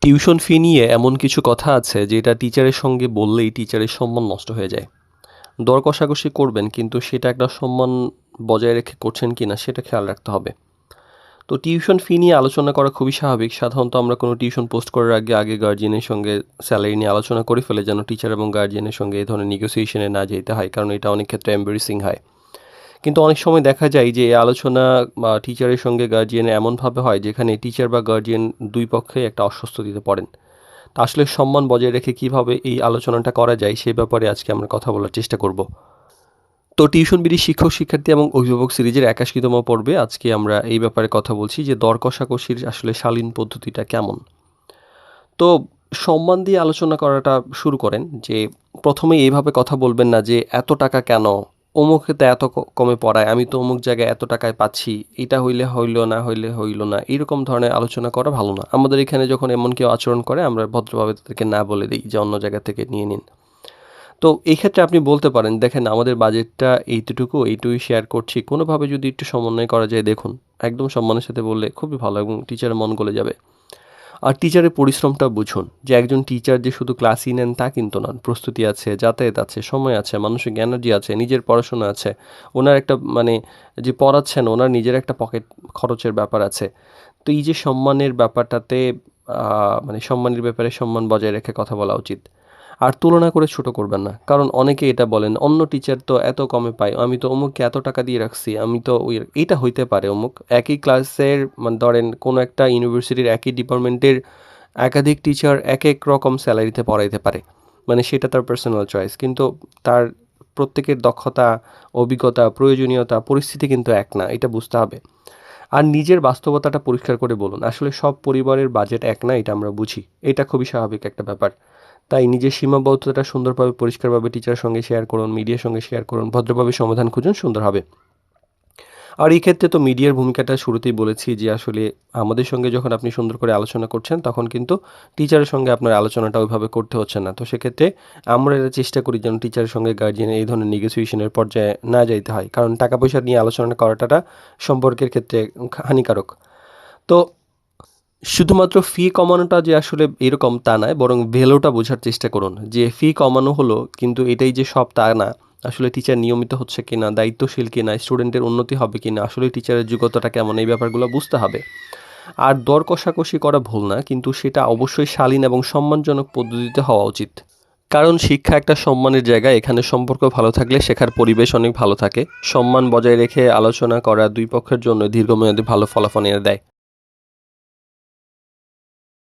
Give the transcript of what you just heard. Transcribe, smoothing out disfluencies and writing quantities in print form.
Tuition fee নিয়ে এমন কিছু কথা আছে যেটা টিচারের সঙ্গে বললেই টিচারের সম্মান নষ্ট হয়ে যায়। দর কষাকষি করবেন কিন্তু সেটা একটা সম্মান বজায় রেখে করছেন কিনা সেটা খেয়াল রাখতে হবে। তো টিউশন ফি নিয়ে আলোচনা করা খুবই স্বাভাবিক। সাধারণত আমরা কোনো টিউশন পোস্ট করার আগে গার্জিয়ানের সঙ্গে স্যালারি নিয়ে আলোচনা করে ফেলে যেন টিচার এবং গার্জিয়ানের সঙ্গে এই ধরনের নেগোসিয়েশনে না যেতে হয়, কারণ এটা অনেক ক্ষেত্রে এম্বারেসিং হয়। কিন্তু অনেক সময় দেখা যায় যে এই আলোচনা টিচারের সঙ্গে গার্জিয়ানের এমনভাবে হয় যেখানে টিচার বা গার্জিয়ান দুই পক্ষে একটা অস্বস্তিতে পড়েন। তা আসলে সম্মান বজায় রেখে কিভাবে এই আলোচনাটা করা যায় সে ব্যাপারে আজকে আমরা কথা বলার চেষ্টা করব। তো টিউশন বিডি শিক্ষক শিক্ষার্থী এবং অভিভাবক সিরিজের ৮১তম পর্বে আজকে আমরা এই ব্যাপারে কথা বলছি যে দর কষাকষির আসলে শালীন পদ্ধতিটা কেমন। তো সম্মান দিয়ে আলোচনা করাটা শুরু করেন যে প্রথমেই এইভাবে কথা বলবেন না যে এত টাকা কেন, অমুকে তো এত কমে পড়ায়, আমি তো অমুক জায়গায় এত টাকায় পাচ্ছি, এটা হইলে হইল না, হইলে হইল না, এরকম ধরনের আলোচনা করা ভালো না। আমাদের এখানে যখন এমন কেউ আচরণ করে আমরা ভদ্রভাবে তাদেরকে না বলে দিই যে অন্য জায়গা থেকে নিয়ে নিন। তো এই ক্ষেত্রে আপনি বলতে পারেন, দেখেন আমাদের বাজেটটা এইটুকুই শেয়ার করছি, কোনোভাবে যদি একটু সমন্বয় করা যায় দেখুন। একদম সম্মানের সাথে বললে খুবই ভালো এবং টিচারের মন গলে যাবে। আর টিচারের পরিশ্রমটা বুঝুন যে একজন টিচার যে শুধু ক্লাসই নেন তা কিন্তু নন। প্রস্তুতি আছে, যাতায়াত আছে, সময় আছে, মানসিক এনার্জি আছে, নিজের পড়াশোনা আছে। ওনার একটা যে পড়াচ্ছেন ওনার নিজের একটা পকেট খরচের ব্যাপার আছে। তো এই যে সম্মানের ব্যাপারটাতে সম্মানের ব্যাপারে সম্মান বজায় রেখে কথা বলা উচিত। আর তুলনা করে ছোট করবেন না, কারণ অনেকে এটা বলেন অন্য টিচার তো এত কমে পায়, আমি তো অমুককে এত টাকা দিয়ে রাখছি, আমি তো এটা হইতে পারে অমুক একই ক্লাসের ধরেন কোনো একটা ইউনিভার্সিটির একই ডিপার্টমেন্টের একাধিক টিচার এক এক রকম স্যালারিতে পড়াইতে পারে, সেটা তার পার্সোনাল চয়েস, কিন্তু তার প্রত্যেকের দক্ষতা, অভিজ্ঞতা, প্রয়োজনীয়তা, পরিস্থিতি কিন্তু এক না, এটা বুঝতে হবে। আর নিজের বাস্তবতাটা পরিষ্কার করে বলুন, আসলে সব পরিবারের বাজেট এক না, এটা আমরা বুঝি, এটা খুবই স্বাভাবিক একটা ব্যাপার। তাই নিজের সীমাবদ্ধতাটা সুন্দরভাবে পরিষ্কারভাবে টিচারের সঙ্গে শেয়ার করুন, মিডিয়ার সঙ্গে শেয়ার করুন, ভদ্রভাবে সমাধান খুঁজুন, সুন্দর হবে। আর এই ক্ষেত্রে তো মিডিয়ার ভূমিকাটা শুরুতেই বলেছি যে আসলে আমাদের সঙ্গে যখন আপনি সুন্দর করে আলোচনা করছেন তখন কিন্তু টিচারের সঙ্গে আপনার আলোচনাটা ওইভাবে করতে হচ্ছে না। তো সেক্ষেত্রে আমরা এটা চেষ্টা করি যেন টিচারের সঙ্গে গার্জিয়ানের এই ধরনের নেগোসিয়েশনের পর্যায়ে না যাইতে হয়, কারণ টাকা পয়সা নিয়ে আলোচনা করাটা সম্পর্কের ক্ষেত্রে হানিকারক। তো শুধুমাত্র ফি কমানোটা যে আসলে এরকম তা নয়, বরং ভ্যালুটা বোঝার চেষ্টা করুন যে ফি কমানো হলো কিন্তু এটাই যে সব তা না। আসলে টিচার নিয়মিত হচ্ছে কিনা, দায়িত্বশীল কিনা, স্টুডেন্টের উন্নতি হবে কিনা, আসলে টিচারের যোগ্যতাটা কেমন, এই ব্যাপারগুলো বুঝতে হবে। আর দর কষাকষি করা ভুল না, কিন্তু সেটা অবশ্যই শালীন এবং সম্মানজনক পদ্ধতিতে হওয়া উচিত। কারণ শিক্ষা একটা সম্মানের জায়গা, এখানে সম্পর্ক ভালো থাকলে শেখার পরিবেশ অনেক ভালো থাকে। সম্মান বজায় রেখে আলোচনা করা দুই পক্ষের জন্য দীর্ঘমেয়াদী ভালো ফলাফল এনে দেয়।